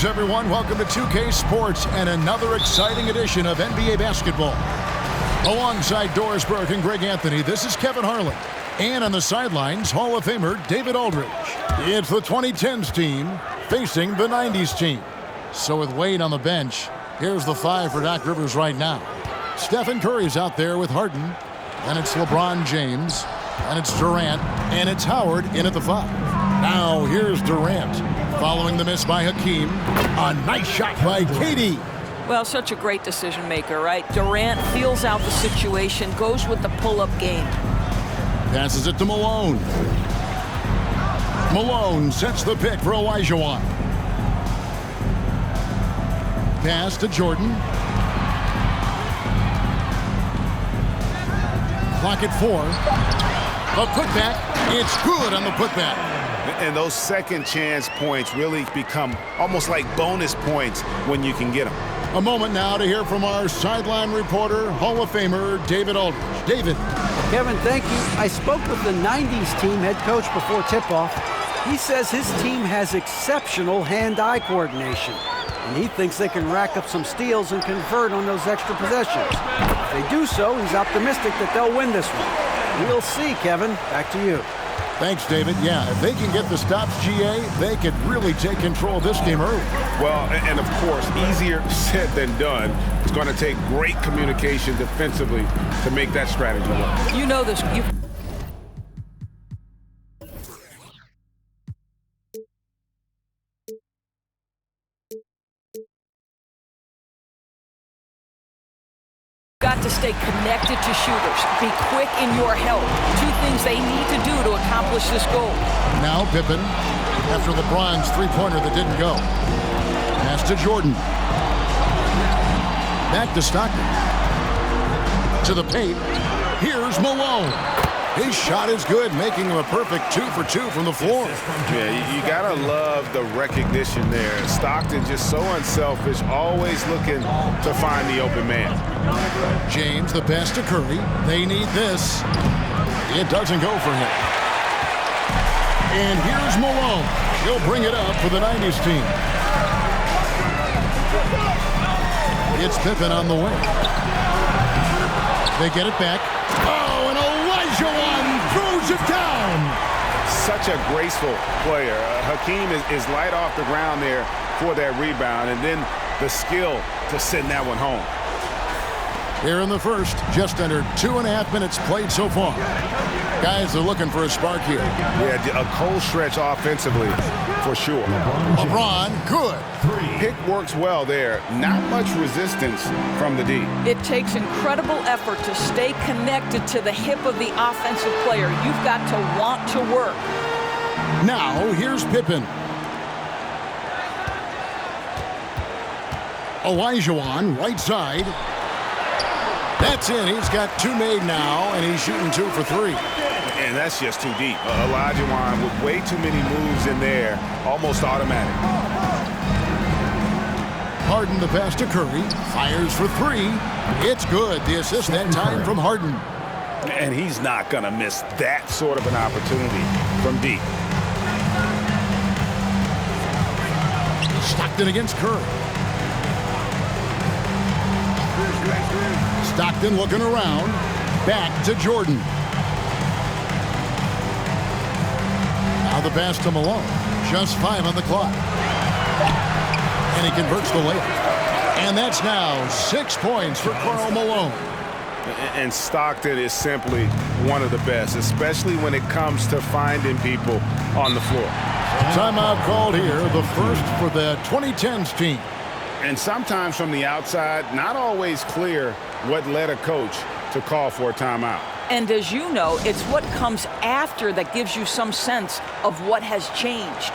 Greetings, everyone. Welcome to 2K Sports and another exciting edition of NBA basketball. Alongside Doris Burke and Greg Anthony, this is Kevin Harlan. And on the sidelines, Hall of Famer David Aldridge. It's the 2010s team facing the 90s team. So with Wade on the bench, here's the five for Doc Rivers right now. Stephen Curry's out there with Harden. And it's LeBron James. And it's Durant. And it's Howard in at the five. Now here's Durant. Following the miss by Hakeem. A nice shot by KD. Well, such a great decision maker, right? Durant feels out the situation, goes with the pull-up game. Passes it to Malone. Malone sets the pick for Olajuwon. Pass to Jordan. Clock at 4. A putback. It's good on the putback. And those second chance points really become almost like bonus points when you can get them. A moment now to hear from our sideline reporter, Hall of Famer David Aldridge. David. Kevin, thank you. I spoke with the 90s team head coach before tip-off. He says his team has exceptional hand-eye coordination, and he thinks they can rack up some steals and convert on those extra possessions. If they do so, he's optimistic that they'll win this one. We'll see, Kevin. Back to you. Thanks, David. Yeah, if they can get the stops, GA, they could really take control of this game early. Well, and of course, easier said than done. It's going to take great communication defensively to make that strategy work. You know this. Got to stay connected to shooters. Be quick in your help. Two things they need to do to accomplish this goal. Now Pippen, after LeBron's three-pointer that didn't go. Pass to Jordan. Back to Stockton. To the paint. Here's Malone. His shot is good, making him a perfect 2 for 2 from the floor. Yeah, you gotta love the recognition there. Stockton just so unselfish, always looking to find the open man. James, the pass to Curry. They need this. It doesn't go for him. And here's Malone. He'll bring it up for the 90s team. It's Pippen on the way. They get it back. Oh, and Olajuwon throws it down. Such a graceful player. Hakeem is light off the ground there for that rebound, and then the skill to send that one home. Here in the first, just under 2.5 minutes played so far. Guys are looking for a spark here. Yeah, a cold stretch offensively for sure. LeBron, good. Pick works well there. Not much resistance from the D. It takes incredible effort to stay connected to the hip of the offensive player. You've got to want to work. Now, here's Pippen. Olajuwon, right side. That's in. He's got 2 made now, and he's shooting 2 for 3. And that's just too deep. Olajuwon with way too many moves in there, almost automatic. Harden the pass to Curry. Fires for 3. It's good. The assist that time from Harden. And he's not going to miss that sort of an opportunity from deep. Stockton against Curry. Stockton looking around. Back to Jordan. Now the pass to Malone. Just 5 on the clock. And he converts the layup. And that's now 6 points for Karl Malone. And Stockton is simply one of the best, especially when it comes to finding people on the floor. Timeout called here, the first for the 2010s team. And sometimes from the outside, not always clear what led a coach to call for a timeout. And as you know, it's what comes after that gives you some sense of what has changed.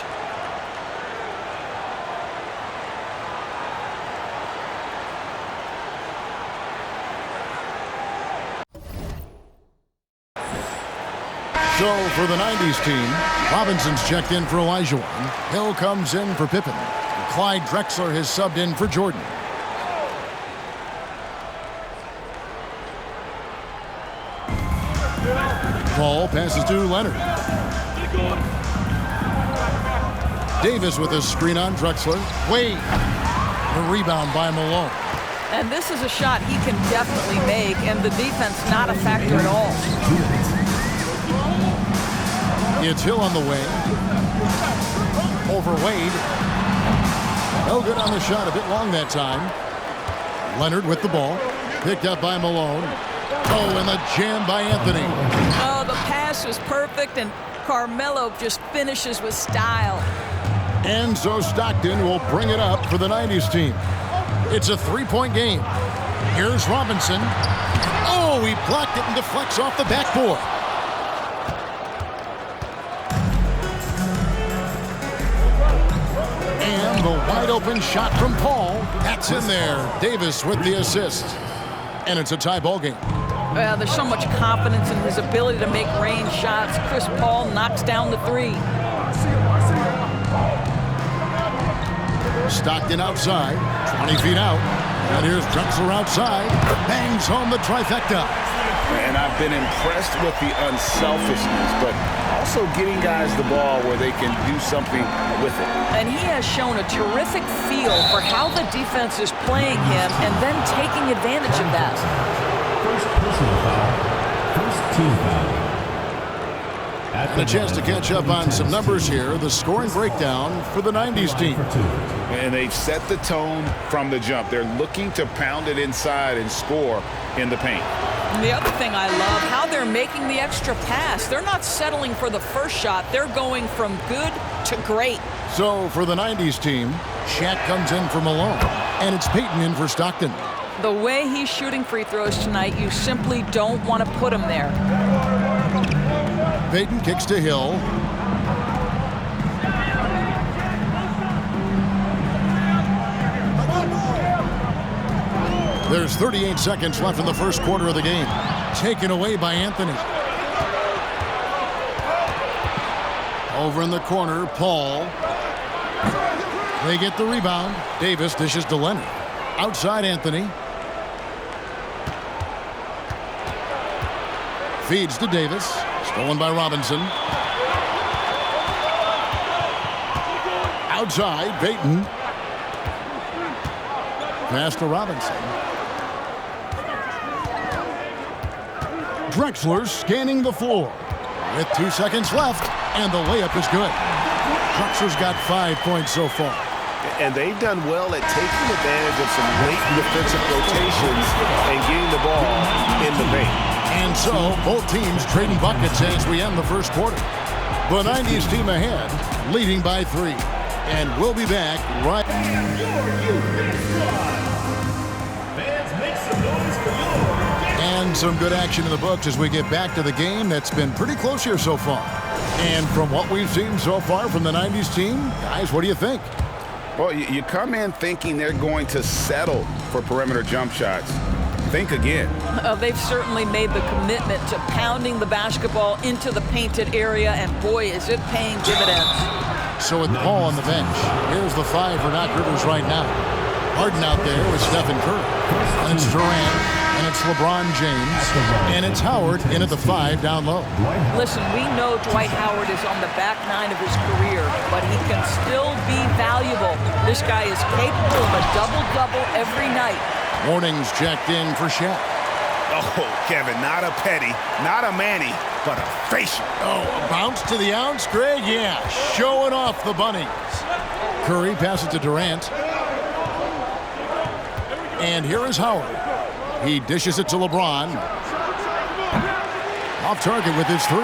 So for the 90s team, Robinson's checked in for Olajuwon. Hill comes in for Pippen. Clyde Drexler has subbed in for Jordan. Paul passes to Leonard. Davis with a screen on Drexler. Wade. The rebound by Malone. And this is a shot he can definitely make, and the defense not a factor at all. It's Hill on the way. Over Wade. No good on the shot, a bit long that time. Leonard with the ball. Picked up by Malone. Oh, and the jam by Anthony. Oh, the pass was perfect, and Carmelo just finishes with style. And so Stockton will bring it up for the 90s team. It's a three-point game. Here's Robinson. Oh, he blocked it and deflects off the backboard. And the wide-open shot from Paul. That's in there. Davis with the assist. And it's a tie ball game. Well, there's so much confidence in his ability to make range shots. Chris Paul knocks down the three. Stockton outside, 20 feet out. And here's Drexler outside. Bangs home the trifecta. And I've been impressed with the unselfishness, but also getting guys the ball where they can do something with it. And he has shown a terrific feel for how the defense is playing him and then taking advantage of that. First personal foul. First team foul. And a chance to catch up on some numbers here. The scoring breakdown for the 90s team. And they've set the tone from the jump. They're looking to pound it inside and score in the paint. And the other thing I love, how they're making the extra pass. They're not settling for the first shot. They're going from good to great. So for the 90s team, Shaq comes in for Malone. And it's Payton in for Stockton. The way he's shooting free throws tonight, you simply don't want to put him there. Payton kicks to Hill. There's 38 seconds left in the first quarter of the game. Taken away by Anthony. Over in the corner, Paul. They get the rebound. Davis dishes to Leonard. Outside Anthony. Feeds to Davis. Stolen by Robinson. Outside, Payton. Pass to Robinson. Drexler scanning the floor. With 2 seconds left, and the layup is good. Drexler's got 5 points so far. And they've done well at taking advantage of some late defensive rotations and getting the ball in the paint. And so, both teams trading buckets as we end the first quarter. The 90s team ahead, leading by 3. And we'll be back right... And some good action in the books as we get back to the game that's been pretty close here so far. And from what we've seen so far from the 90s team, guys, what do you think? Well, you come in thinking they're going to settle for perimeter jump shots. Think again. They've certainly made the commitment to pounding the basketball into the painted area, and boy, is it paying dividends. So with Paul on the bench, here's the 5 for Doc Rivers right now. Harden out there with Stephen Curry. And it's Durant, and it's LeBron James, and it's Howard in at the 5 down low. Listen, we know Dwight Howard is on the back 9 of his career, but he can still be valuable. This guy is capable of a double-double every night. Warnings checked in for Shaq. Oh, Kevin, not a petty, not a Manny, but a facial. Oh, a bounce to the ounce, Greg? Yeah, showing off the bunnies. Curry passes to Durant. And here is Howard. He dishes it to LeBron. Off target with his 3.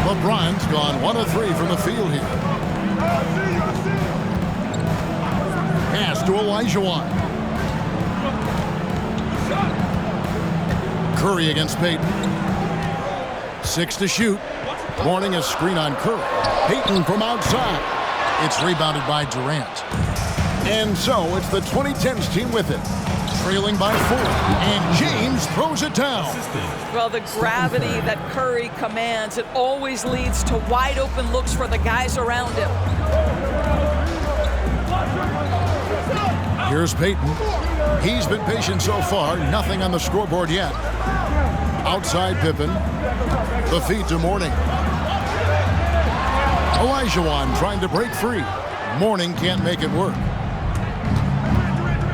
LeBron's gone 1 of 3 from the field here. Pass to Olajuwon. Curry against Payton. 6 to shoot. Warning a screen on Curry. Payton from outside. It's rebounded by Durant. And so it's the 2010s team with it. Trailing by 4. And James throws it down. Well, the gravity that Curry commands, it always leads to wide open looks for the guys around him. Here's Payton. He's been patient so far. Nothing on the scoreboard yet. Outside Pippen. The feed to Mourning. Olajuwon trying to break free. Mourning can't make it work.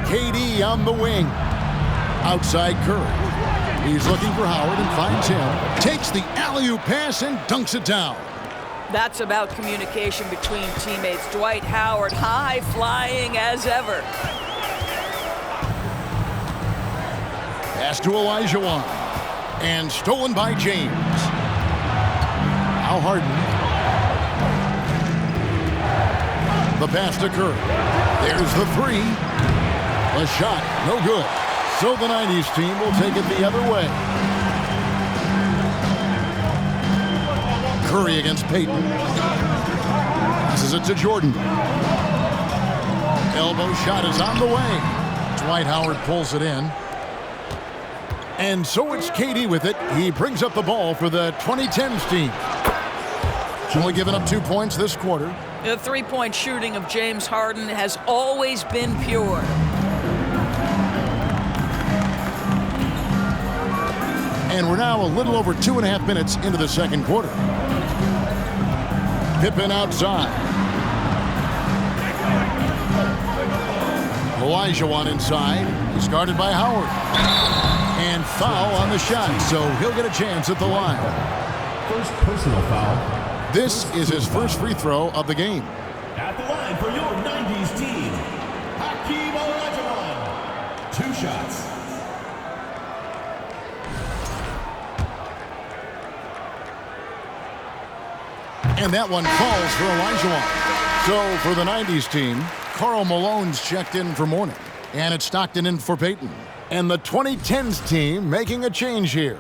KD on the wing. Outside Curry. He's looking for Howard and finds him. Takes the alley-oop pass and dunks it down. That's about communication between teammates. Dwight Howard high flying as ever. Pass to Olajuwon. And stolen by James. Now Harden. The pass to Curry. There's the three. A shot, no good. So the 90s team will take it the other way. Curry against Payton. Passes it to Jordan. Elbow shot is on the way. Dwight Howard pulls it in. And so it's KD with it. He brings up the ball for the 2010s team. Only given up 2 points this quarter. The three-point shooting of James Harden has always been pure. And we're now a little over 2.5 minutes into the second quarter. Pippen outside. Olajuwon inside. He's guarded by Howard. And foul on the shot, so he'll get a chance at the line. First personal foul. This is his first free throw of the game. At the line for your 90s team, Hakeem Olajuwon. 2 shots. And that one falls for Olajuwon. So for the 90s team, Karl Malone's checked in for Mourning. And it's Stockton in for Payton. And the 2010s team making a change here.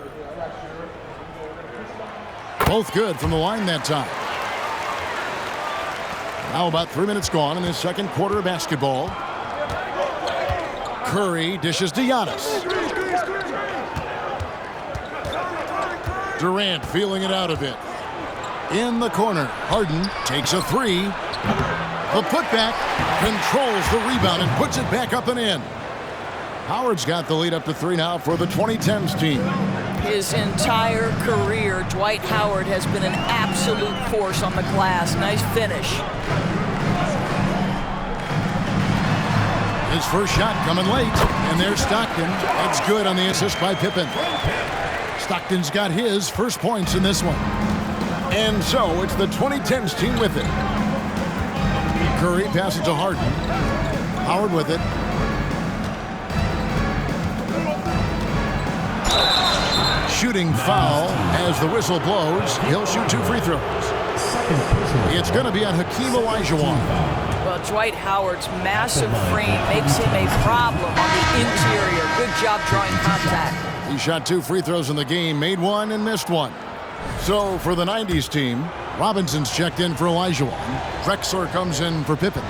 Both good from the line that time. Now about 3 minutes gone in this second quarter of basketball. Curry dishes to Giannis. Durant feeling it out a bit. In the corner, Harden takes a three. The putback controls the rebound and puts it back up and in. Howard's got the lead up to 3 now for the 2010s team. His entire career, Dwight Howard has been an absolute force on the glass. Nice finish. His first shot coming late, and there's Stockton. That's good on the assist by Pippen. Stockton's got his first points in this one. And so it's the 2010s team with it. Curry passes to Harden. Howard with it. Shooting foul as the whistle blows. He'll shoot 2 free throws. It's going to be on Hakeem Olajuwon. Well, Dwight Howard's massive frame makes him a problem on the interior. Good job drawing contact. He shot 2 free throws in the game, made 1 and missed 1. So for the 90s team, Robinson's checked in for Olajuwon. Drexler comes in for Pippen.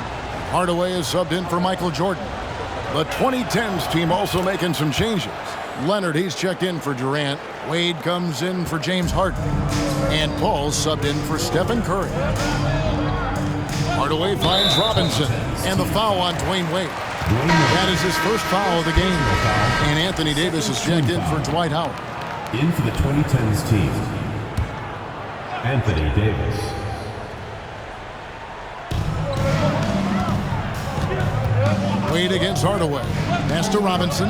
Hardaway is subbed in for Michael Jordan. The 2010s team also making some changes. Leonard, he's checked in for Durant. Wade comes in for James Harden. And Paul's subbed in for Stephen Curry. Hardaway finds Robinson. And the foul on Dwayne Wade. That is his first foul of the game. And Anthony Davis is checked in for Dwight Howard. In for the 2010s team, Anthony Davis. Wade against Hardaway. Pass to Robinson.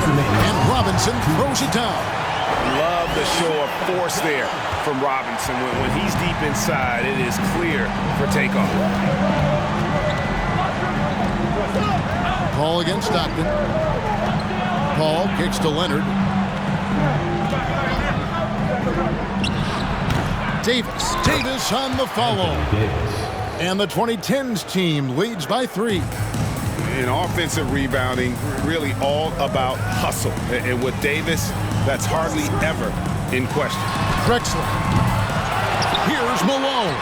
And Robinson throws it down. Love the show of force there from Robinson. When he's deep inside, it is clear for takeoff. Paul against Stockton. Paul kicks to Leonard. Davis on the follow. And the 2010s team leads by 3. In offensive rebounding, really all about hustle. And with Davis, that's hardly ever in question. Drexler. Here's Malone.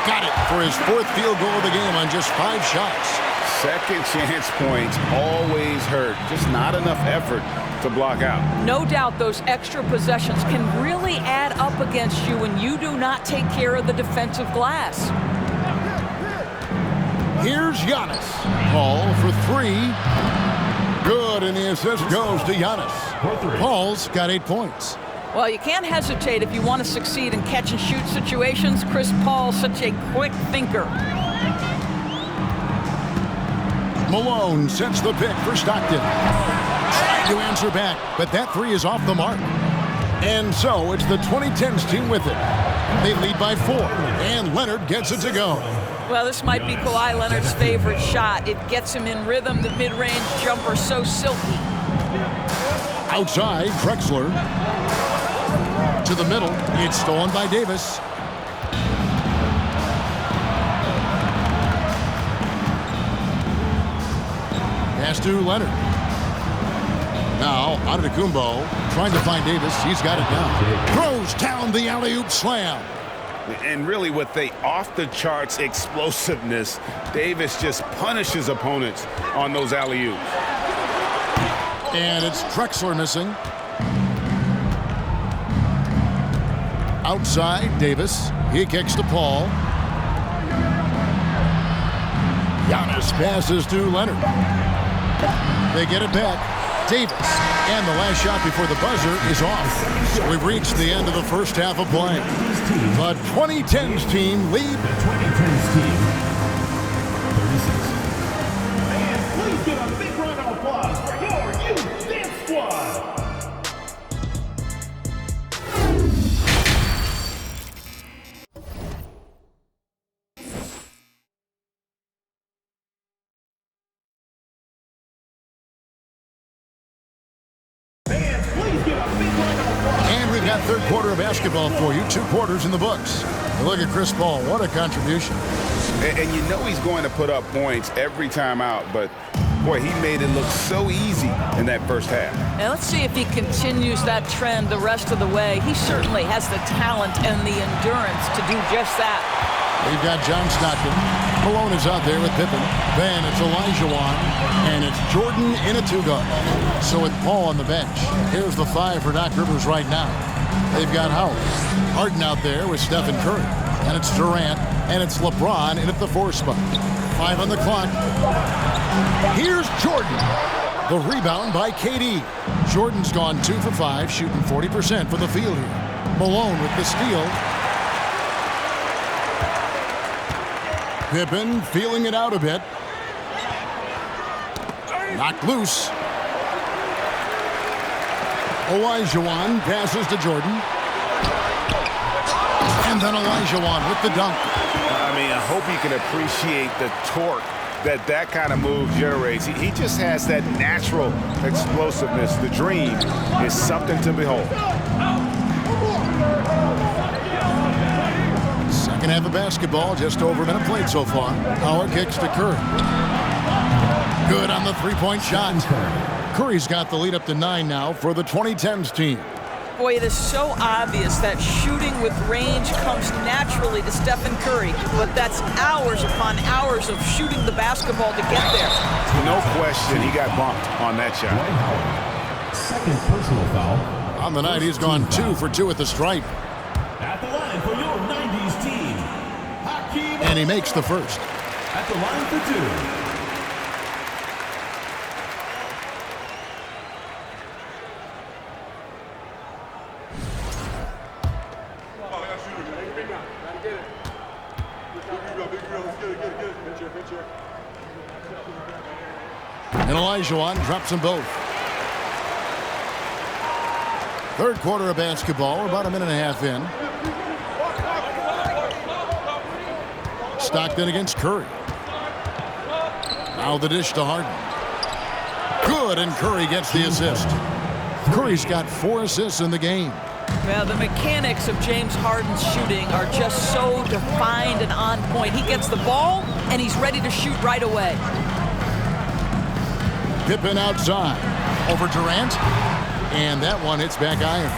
Got it for his 4th field goal of the game on just 5 shots. Second chance points always hurt. Just not enough effort to block out. No doubt those extra possessions can really add up against you when you do not take care of the defensive glass. Here's Giannis. Paul for 3. Good, and the assist goes to Giannis. Paul's got 8 points. Well, you can't hesitate if you want to succeed in catch-and-shoot situations. Chris Paul's such a quick thinker. Malone sets the pick for Stockton. Trying to answer back, but that three is off the mark. And so it's the 2010s team with it. They lead by 4, and Leonard gets it to go. Well, this might be Kawhi Leonard's favorite shot. It gets him in rhythm. The mid-range jumper so silky. Outside, Drexler. To the middle. It's stolen by Davis. Pass to Leonard. Now, Antetokounmpo trying to find Davis. He's got it now. Throws down the alley-oop slam. And really with the off-the-charts explosiveness, Davis just punishes opponents on those alley-oops. And it's Drexler missing. Outside, Davis. He kicks to Paul. Giannis passes to Leonard. They get it back. Davis. And the last shot before the buzzer is off. So we've reached the end of the first half of play. The 2010s team lead. The 2010s team, 36. And please give a big round of applause for your youth dance squad. And we've got third quarter of basketball for you. 2 quarters in the books. And look at Chris Paul. What a contribution. And you know he's going to put up points every time out, but boy, he made it look so easy in that first half. And let's see if he continues that trend the rest of the way. He certainly has the talent and the endurance to do just that. We've got John Stockton. Malone is out there with Pippen. Then it's Olajuwon. And it's Jordan in a 2-guard. So with Paul on the bench, here's the 5 for Doc Rivers right now. They've got Howard. Harden out there with Stephen Curry. And it's Durant. And it's LeBron in at the 4 spot. 5 on the clock. Here's Jordan. The rebound by KD. Jordan's gone 2 for 5, shooting 40% from the field here. Malone with the steal. Pippen feeling it out a bit. Knocked loose. Olajuwon passes to Jordan. And then Olajuwon with the dunk. I mean, I hope you can appreciate the torque that kind of move generates. He just has that natural explosiveness. The dream is something to behold. Second half of basketball, just over a minute played so far. Howard kicks to Curry. Good on the 3-point shot. Curry's got the lead up to 9 now for the 2010s team. Boy, it is so obvious that shooting with range comes naturally to Stephen Curry, but that's hours upon hours of shooting the basketball to get there. No question, he got bumped on that shot. Second personal foul. On the night, he's gone 2 for 2 at the stripe. At the line for your 90s team, Hakeem. And he makes the first. At the line for 2. And Olajuwon drops them both. Third quarter of basketball. We're about a minute and a half in. Stockton against Curry. Now the dish to Harden. Good, and Curry gets the assist. Curry's got 4 assists in the game. Well, the mechanics of James Harden's shooting are just so defined and on point. He gets the ball, and he's ready to shoot right away. Pippen outside. Over Durant. And that one hits back iron.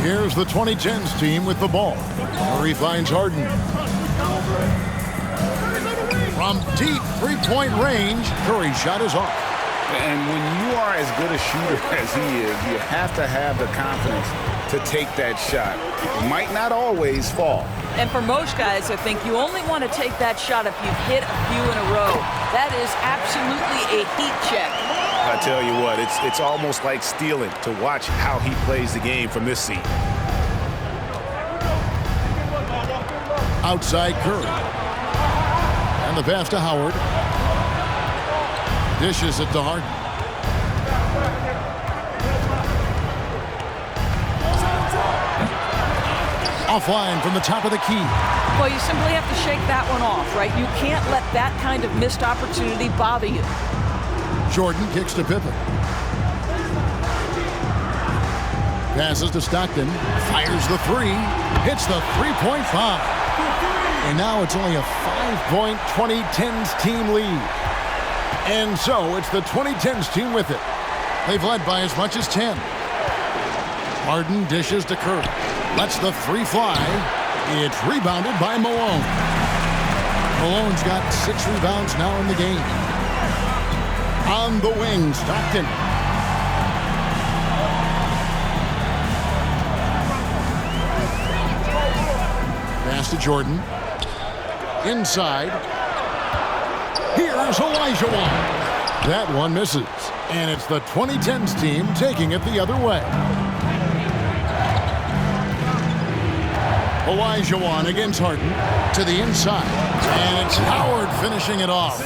Here's the 2010s team with the ball. Curry finds Harden. From deep 3-point range, Curry's shot is off. And when you are as good a shooter as he is, you have to have the confidence to take that shot. It might not always fall. And for most guys, I think you only want to take that shot if you've hit a few in a row. That is absolutely a heat check. I tell you what, it's almost like stealing to watch how he plays the game from this seat. Outside Curry. And the pass to Howard. Dishes it to Harden. Offline from the top of the key. Well, you simply have to shake that one off, right? You can't let that kind of missed opportunity bother you. Jordan kicks to Pippen. Passes to Stockton. Fires the three. Hits the three-point foul. And now it's only a 5-point 2010s team lead. And so it's the 2010s team with it. They've led by as much as 10. Harden dishes to Curry. Lets the three fly. It's rebounded by Malone. Malone's got 6 rebounds now in the game. On the wing, Stockton. Pass to Jordan. Inside. Here's Olajuwon. That one misses. And it's the 2010s team taking it the other way. Olajuwon against Harden to the inside. And it's Howard finishing it off.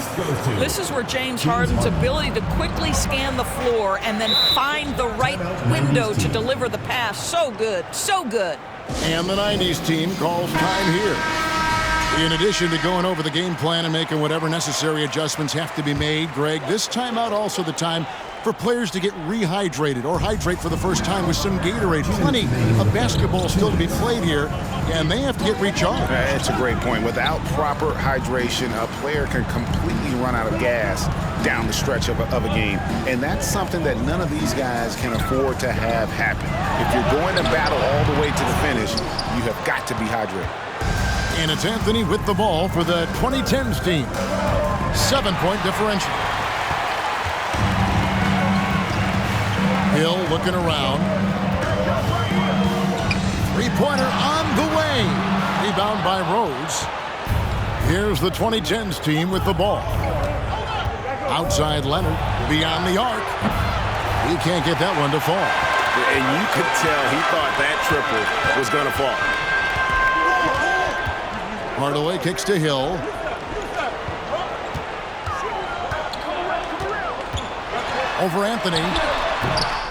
This is where James Harden's ability to quickly scan the floor and then find the right window to deliver the pass. So good, so good. And the 90s team calls time here. In addition to going over the game plan and making whatever necessary adjustments have to be made, Greg, this timeout also the time for players to get rehydrated or hydrate for the first time with some Gatorade. Plenty of basketball still to be played here, and they have to get recharged. That's a great point. Without proper hydration, a player can completely run out of gas down the stretch of a game. And that's something that none of these guys can afford to have happen. If you're going to battle all the way to the finish, you have got to be hydrated. And it's Anthony with the ball for the 2010s team. 7-point differential. Hill looking around. Three-pointer on the way. Rebound by Rose. Here's the 2010s team with the ball. Outside Leonard. Beyond the arc. He can't get that one to fall. And you could tell he thought that triple was going to fall. Hardaway kicks to Hill. Over Anthony.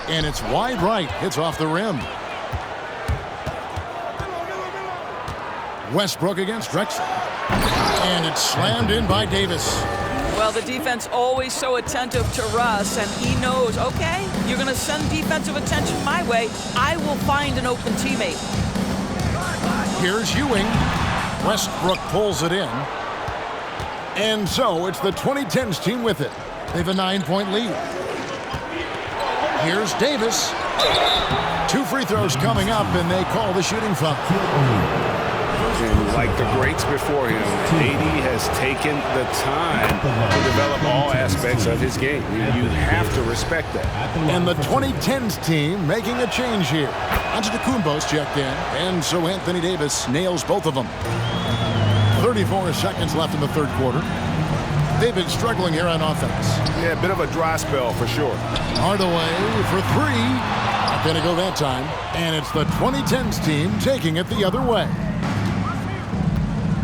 And it's wide right. Hits off the rim. Westbrook against Drexler. And it's slammed in by Davis. Well, the defense always so attentive to Russ, and he knows, okay, you're going to send defensive attention my way. I will find an open teammate. Here's Ewing. Westbrook pulls it in. And so it's the 2010s team with it. They have a 9-point lead. Here's Davis. 2 free throws coming up, and they call the shooting foul. And like the greats before him, AD has taken the time to develop all aspects of his game. You have to respect that. And the 2010s team making a change here. Antetokounmpo's checked in, and so Anthony Davis nails both of them. 34 seconds left in the third quarter. They've been struggling here on offense. Yeah, a bit of a dry spell for sure. Hardaway for 3. Not going to go that time. And it's the 2010s team taking it the other way.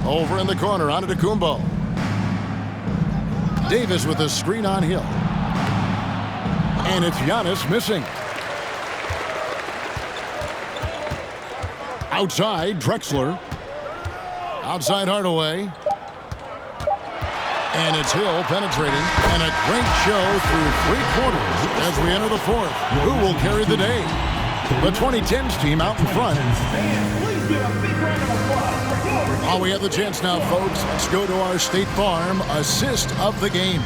Over in the corner, Antetokounmpo. Davis with a screen on Hill. And it's Giannis missing. Outside, Drexler. Outside Hardaway. And it's Hill penetrating. And a great show through 3 quarters as we enter the fourth. Who will carry the day? The 2010s team out in front. Oh, we have the chance now, folks. Let's go to our State Farm assist of the game.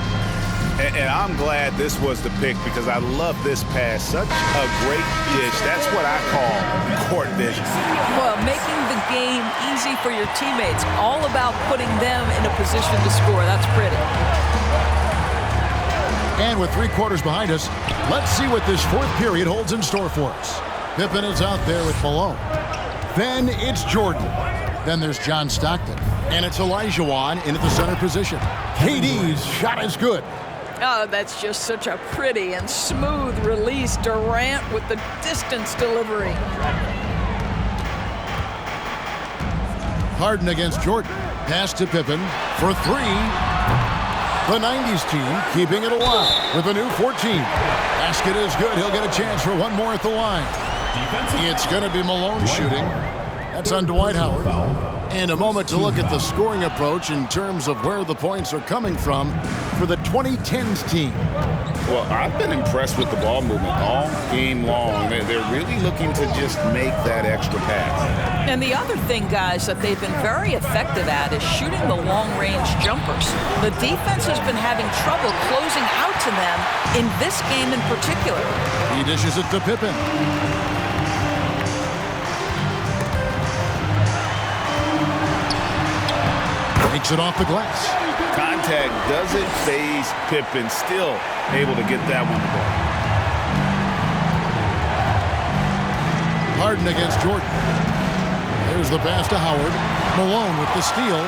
And I'm glad this was the pick because I love this pass. Such a great dish. That's what I call court vision. Well, making the game easy for your teammates. All about putting them in a position to score. That's pretty. And with 3 quarters behind us, let's see what this fourth period holds in store for us. Pippen is out there with Malone. Then it's Jordan. Then there's John Stockton. And it's Olajuwon in at the center position. KD's shot is good. Oh, that's just such a pretty and smooth release. Durant with the distance delivery. Harden against Jordan. Pass to Pippen for three. The 90s team keeping it alive with a new 14. Basket is good. He'll get a chance for one more at the line. It's going to be Malone shooting. That's on Dwight Howard. And a moment to look at the scoring approach in terms of where the points are coming from for the 2010s team. Well, I've been impressed with the ball movement all game long. They're really looking to just make that extra pass. And the other thing, guys, that they've been very effective at is shooting the long-range jumpers. The defense has been having trouble closing out to them in this game in particular. He dishes it to Pippen. Takes it off the glass. Contact doesn't phase Pippen. Still able to get that one to go. Harden against Jordan. There's the pass to Howard. Malone with the steal.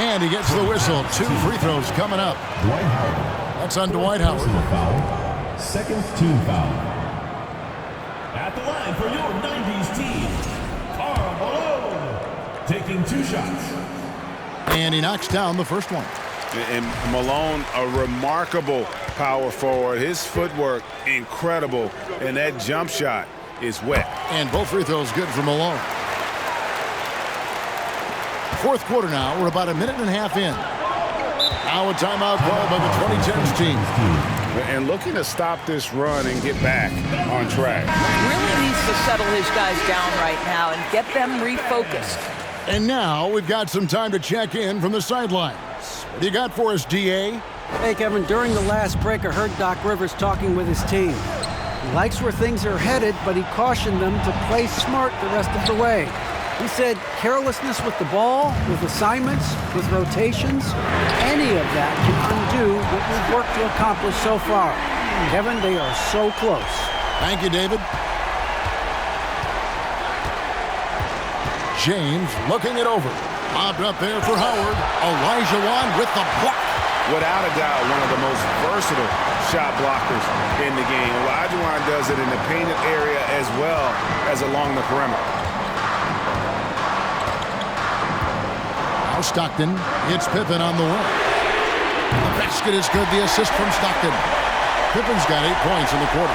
And he gets the whistle. 2 free throws coming up. Dwight Howard. That's on Dwight Howard. Personal foul. Second team foul. At the line for your 90s team, Karl Malone. Taking 2 shots. And he knocks down the first one. And Malone, a remarkable power forward. His footwork, incredible. And that jump shot is wet. And both free throws good for Malone. Fourth quarter now. We're about a minute and a half in. Now a timeout call by the 2010s team. And looking to stop this run and get back on track. Really needs to settle his guys down right now and get them refocused. And now we've got some time to check in from the sidelines. What do you got for us, DA? Hey, Kevin, during the last break, I heard Doc Rivers talking with his team. He likes where things are headed, but he cautioned them to play smart the rest of the way. He said carelessness with the ball, with assignments, with rotations, any of that can undo what we've worked to accomplish so far. Kevin, they are so close. Thank you, David. James looking it over. Lobbed up there for Howard. Olajuwon with the block. Without a doubt, one of the most versatile shot blockers in the game. Olajuwon does it in the painted area as well as along the perimeter. Now Stockton hits Pippen on the wing. The basket is good. The assist from Stockton. Pippen's got 8 points in the quarter.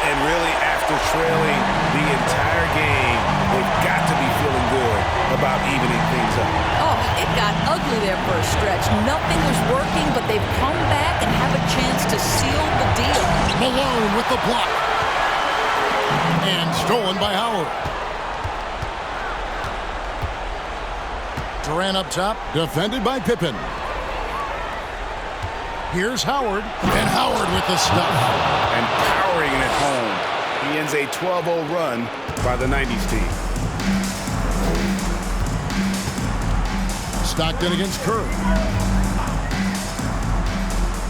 And really, after trailing the entire game, they've got to be feeling good about evening things up. Oh, it got ugly there for a stretch. Nothing was working, but they've come back and have a chance to seal the deal. Malone with the block. And stolen by Howard. Durant up top, defended by Pippen. Here's Howard, and Howard with the stuff. And powering it home. He ends a 12-0 run by the 90s team. Stockton against Kerr.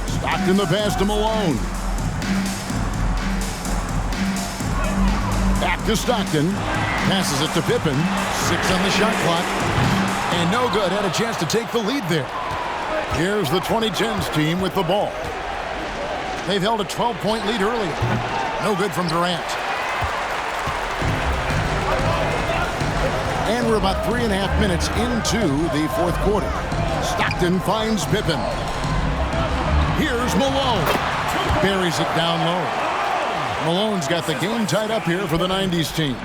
Stockton the pass to Malone. Back to Stockton. Passes it to Pippen. 6 on the shot clock. And no good. Had a chance to take the lead there. Here's the 2010s team with the ball. They've held a 12-point lead earlier. No good from Durant. And we're about 3.5 minutes into the fourth quarter. Stockton finds Pippen. Here's Malone. Buries it down low. Malone's got the game tied up here for the 90s team.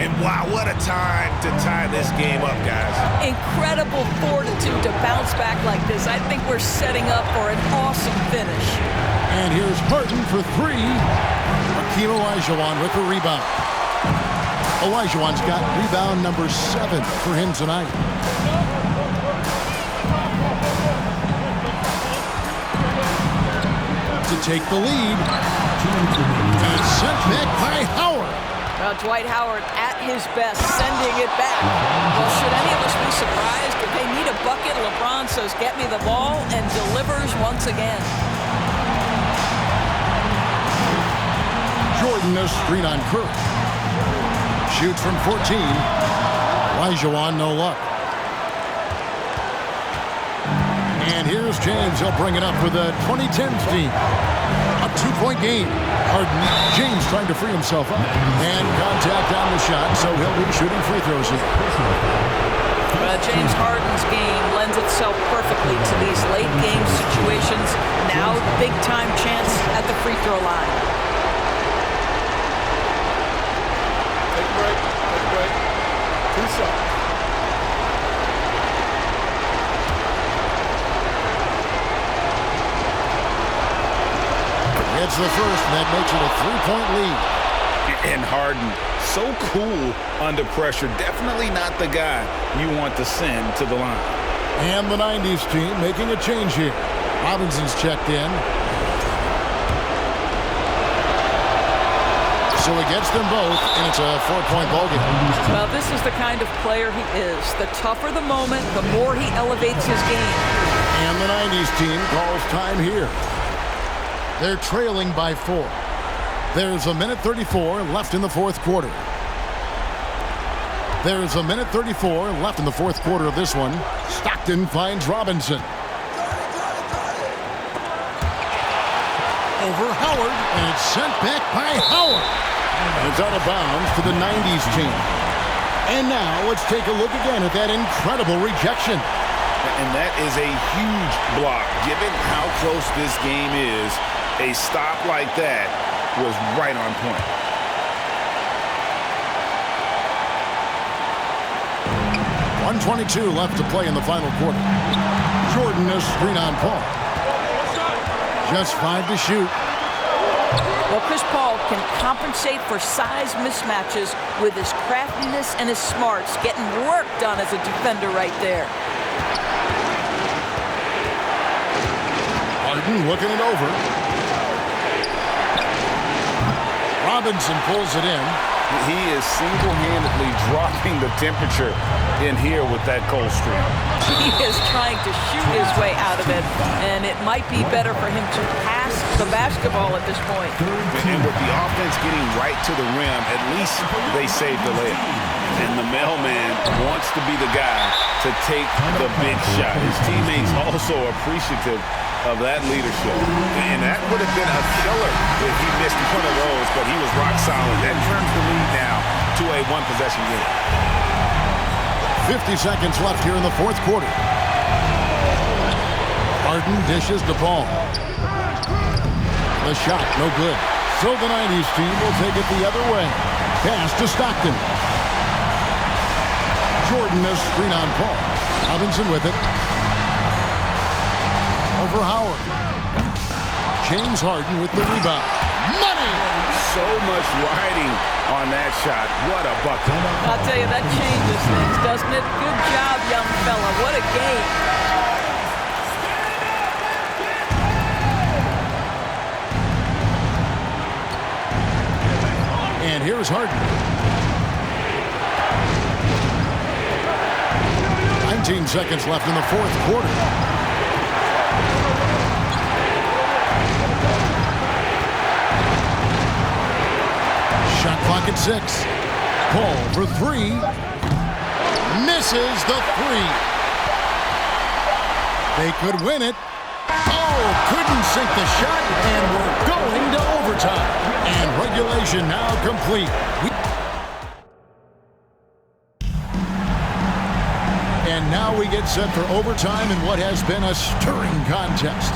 And wow, what a time to tie this game up, guys. Incredible fortitude to bounce back like this. I think we're setting up for an awesome finish. And here's Harden for 3. Hakeem Olajuwon with the rebound. Olajuwon's got rebound number 7 for him tonight. To take the lead. And sent back by Howard. Well, Dwight Howard at his best, sending it back. Well, should any of us be surprised? If they need a bucket, LeBron says, get me the ball, and delivers once again. Jordan a screen on Kerr. Shoots from 14. Olajuwon, no luck. And Here's James. He'll bring it up for the 2010 team. A 2-point game. Harden. James trying to free himself up. And contact on the shot, so he'll be shooting free throws here. James Harden's game lends itself perfectly to these late game situations. Now, big time chance at the free throw line. Take a break. Take a break. 2 shots. It's the first, and that makes it a 3-point lead. And Harden, so cool under pressure. Definitely not the guy you want to send to the line. And the 90s team making a change here. Robinson's checked in. So he gets them both, and it's a 4-point ball game. Well, this is the kind of player he is. The tougher the moment, the more he elevates his game. And the 90s team calls time here. They're trailing by 4. There's a minute 34 left in the fourth quarter. There's a minute 34 left in the fourth quarter of this one. Stockton finds Robinson. Over Howard, and it's sent back by Howard. And it's out of bounds to the 90s team. And now let's take a look again at that incredible rejection. And that is a huge block. Given how close this game is, a stop like that was right on point. .122 left to play in the final quarter. Jordan is screen on Paul. Just 5 to shoot. Well, Chris Paul can compensate for size mismatches with his craftiness and his smarts, getting work done as a defender right there. Harden looking it over. Robinson pulls it in. He is single-handedly dropping the temperature in here with that cold streak. He is trying to shoot his way out of it, and it might be better for him to pass the basketball at this point. And with the offense getting right to the rim, at least they saved the layup. And the mailman wants to be the guy to take the big shot. His teammates also appreciative of that leadership. And that would have been a killer if he missed one of those, but he was rock solid. That turns the lead now to a one-possession game. 50 seconds left here in the fourth quarter. Harden dishes the ball. The shot, no good. So the 90s team will take it the other way. Pass to Stockton. Jordan is screen on Paul. Robinson with it. Over Howard. James Harden with the rebound. Money! So much riding on that shot. What a bucket. I'll tell you, that changes things, doesn't it? Good job, young fella. What a game. And here's Harden. 19 seconds left in the fourth quarter. Shot clock at 6. Paul for 3. Misses the 3. They could win it. Oh, couldn't sink the shot, and we're going to overtime. And regulation now complete. And now we get set for overtime in what has been a stirring contest.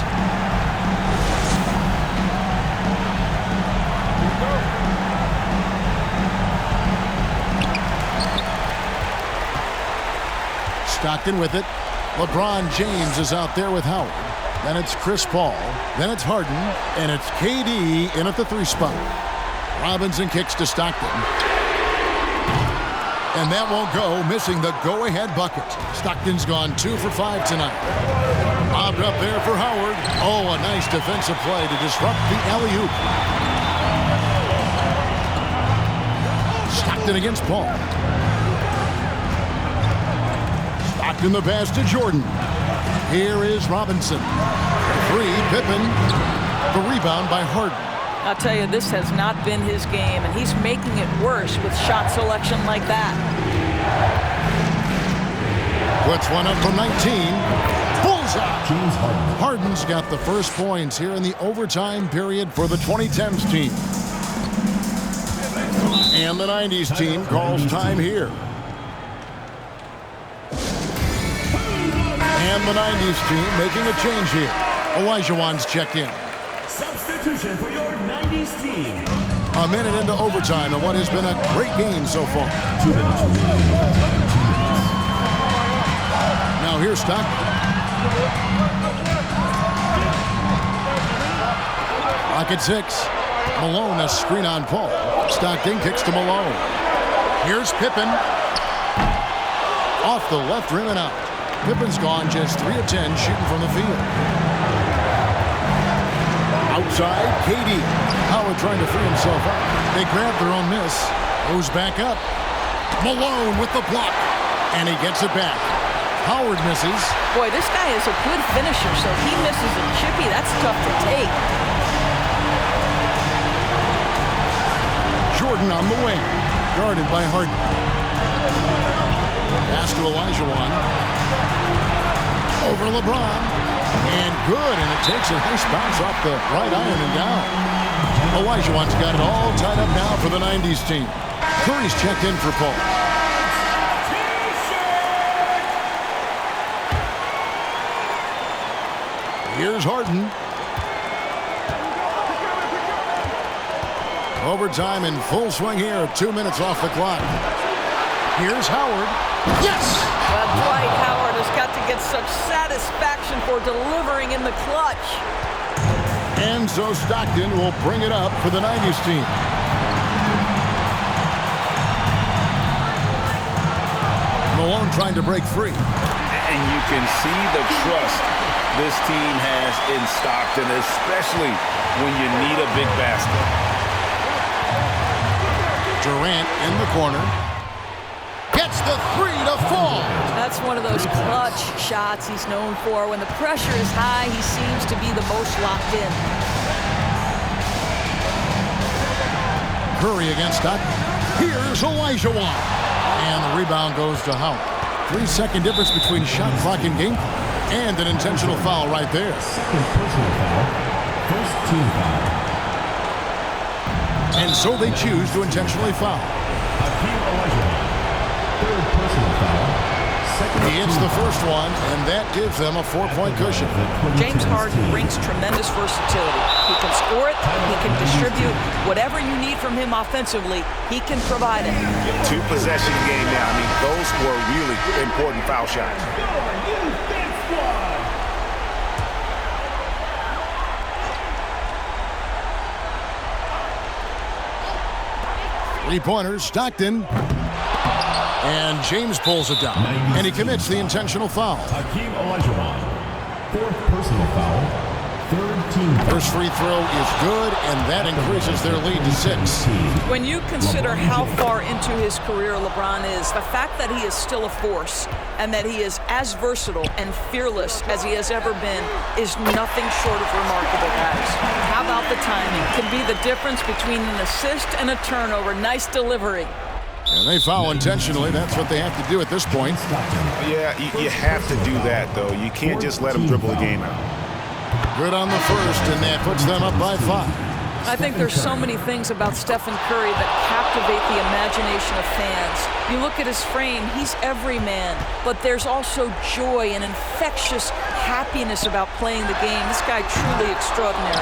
Stockton with it. LeBron James is out there with Howard. Then it's Chris Paul. Then it's Harden. And it's KD in at the 3 spot. Robinson kicks to Stockton. And that won't go, missing the go-ahead bucket. Stockton's gone 2 for 5 tonight. Bobbed up there for Howard. Oh, a nice defensive play to disrupt the alley-oop. Stockton against Paul. Stockton the pass to Jordan. Here is Robinson. 3, Pippen. The rebound by Harden. I'll tell you, this has not been his game, and he's making it worse with shot selection like that. Puts one up from 19. Bullseye. James Harden. Harden's got the first points here in the overtime period for the 2010s team. And the 90s team calls time here. And the 90s team making a change here. Olajuwon's checked in. Substitution for your 90s team. A minute into overtime in what has been a great game so far. 2 minutes remaining. 2 minutes. Now here's Stockton. Lock at 6. Malone, a screen on Paul. Stockton kicks to Malone. Here's Pippen. Off the left rim and out. Pippen's gone just 3 of 10 shooting from the field. Outside, KD. Howard trying to free himself up. They grab their own miss. Goes back up. Malone with the block. And he gets it back. Howard misses. Boy, this guy is a good finisher, so he misses a chippy. That's tough to take. Jordan on the wing. Guarded by Harden. Pass to Olajuwon. Over LeBron. And good, and it takes a nice bounce off the right iron and down. Olajuwon's got it all tied up now for the 90s team. Curry's checked in for Paul. Here's Harden. Overtime in full swing here. 2 minutes off the clock. Here's Howard. Yes! Well, Dwight Howard has got to get such satisfaction for delivering in the clutch. And so Stockton will bring it up for the 90s team. Malone trying to break free. And you can see the trust this team has in Stockton, especially when you need a big basket. Durant in the corner. Gets the 3 to fall. That's one of those clutch shots he's known for. When the pressure is high, he seems to be the most locked in. Curry against Stockton. Here's Olajuwon. And the rebound goes to Howard. 3-second difference between shot clock and game clock. And an intentional foul right there. Second personal foul. First team foul. And so they choose to intentionally foul. Hakeem Olajuwon. Third personal foul. Second He hits the first one, and that gives them a 4-point cushion. James Harden brings tremendous versatility. He can score it, he can distribute. Whatever you need from him offensively, he can provide it. 2-possession game now. I mean, those were really important foul shots. Three-pointers, Stockton. And James pulls it down. And he commits the intentional foul. Hakeem Olajuwon. Fourth personal foul. Third team foul. First free throw is good, and that increases their lead to 6. When you consider how far into his career LeBron is, the fact that he is still a force and that he is as versatile and fearless as he has ever been is nothing short of remarkable, guys. How about the timing? Can be the difference between an assist and a turnover. Nice delivery. And they foul intentionally. That's what they have to do at this point. Yeah, you have to do that, though. You can't just let them dribble the game out. Good on the first, and that puts them up by 5. I think there's so many things about Stephen Curry that captivate the imagination of fans. You look at his frame, he's every man, but there's also joy and infectious happiness about playing the game. This guy truly extraordinary.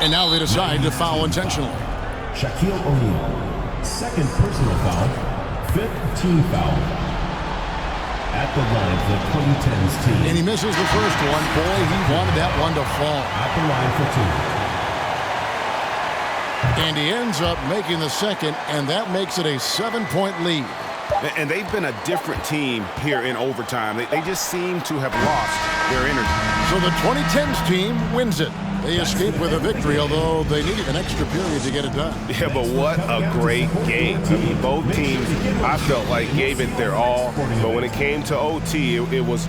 And now they decide to foul intentionally. Shaquille O'Neal. Second personal foul. Fifth team foul. At the line for the 2010s team. And he misses the first one. Boy, he wanted that one to fall. At the line for 2. And he ends up making the second, and that makes it a 7-point lead. And they've been a different team here in overtime. They just seem to have lost their energy. So the 2010s team wins it. They escape with a victory, although they needed an extra period to get it done. Yeah, but what a great game. I mean, both teams, I felt like, gave it their all. But when it came to OT, it was...